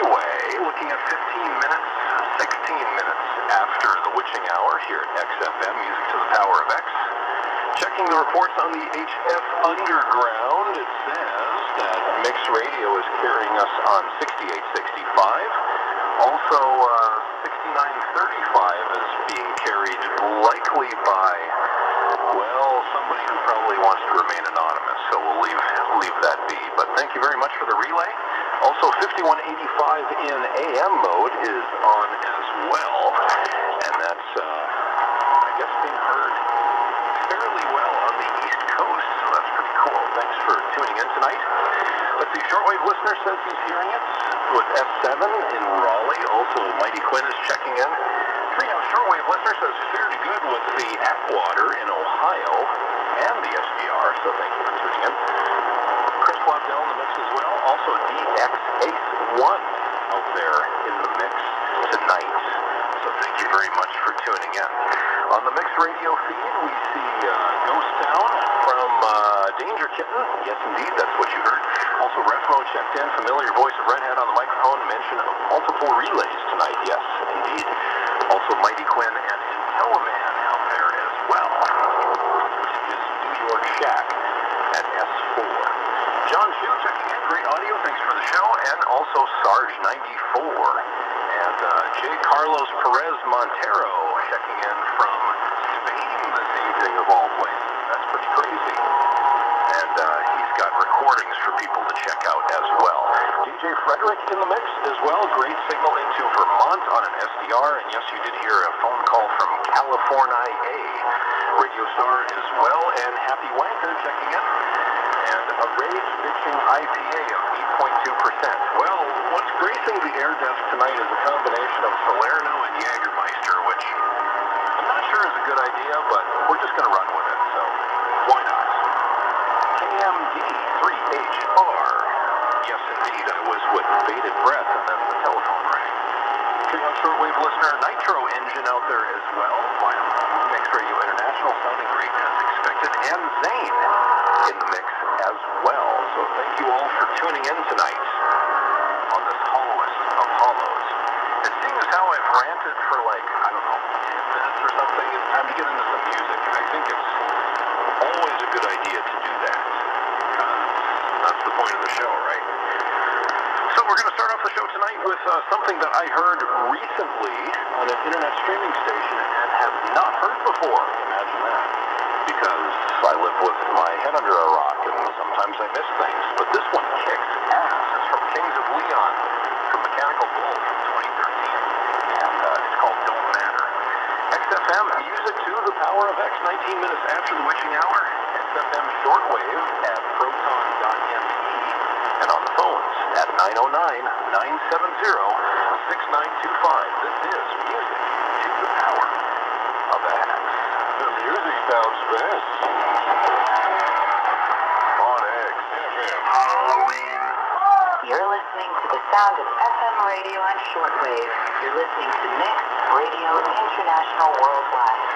freeway, looking at 15 minutes, 16 minutes after the witching hour here at XFM, Music to the Power of X. Checking the reports on the HF Underground, it says that Mix Radio is carrying us on 6865. Also, 6935 is being carried likely by, well, somebody who probably wants to remain anonymous, so we'll leave that be. But thank you very much for the relay. Also, 5185 in AM mode is on as well, and that's, I guess, being heard fairly well on the East Coast, so that's pretty cool. Thanks for tuning in tonight. Let's see, shortwave listener says he's hearing it with S7 in Raleigh. Also, Mighty Quinn is checking in. Treehouse shortwave listener says fairly good with the Atwater in Ohio and the SDR, so thank you for tuning in. Chris Waddell in the mix as well. Also, DX Ace 1 out there in the mix tonight. So thank you very much for tuning in. On the Mix Radio feed, we see Ghost Town from Danger Kitten. Yes, indeed, that's what you heard. Also, Refmo checked in. Familiar voice of Red Hat on the microphone. Mention of multiple relays tonight. Yes, indeed. Also, Mighty Quinn and Intelliman out there as well, which is New York Shack at S4. John Chu checking in. Great audio. Thanks for the show. And also Sarge 94. And J. Carlos Perez Montero checking in from Spain this evening of all places. That's pretty crazy. And he's got recordings for people to check out as well. DJ Frederick in the mix as well. Great signal into Vermont on an SDR. And yes, you did hear a phone call from California Radio Star as well. And Happy Wanker checking in. And a rage bitching IPA of 8.2%. Well, what's gracing the air desk tonight is a combination of Salerno and Jägermeister, which I'm not sure is a good idea, but we're just going to run with it, so why not? KMD3HR. Yes, indeed, I was with bated breath, and then the telephone rang. Treehouse shortwave listener, Nitro Engine out there as well. Mix Radio International sounding great as expected, and Zane in the mix as well. So thank you all for tuning in tonight on this hollowest of hollows. And seeing as how I've ranted for like, I don't know, 10 minutes or something, it's time to get into some music. And I think it's always a good idea to do that, because that's the point of the show, right? So we're going to start off the show tonight with something that I heard recently on an internet streaming station and have not heard before. Imagine that. Because I live with my head under a rock and sometimes I miss things. But this one kicks ass. It's from Kings of Leon, from Mechanical Bull from 2013. And it's called Don't Matter. XFM, music to the power of X, 19 minutes after the witching hour. XFM shortwave at proton.me. And on the phones at 909-970-6925. This is music to the power of X. The music sounds best on XFM. Halloween. You're listening to the sound of FM radio on shortwave. You're listening to Mix Radio International Worldwide.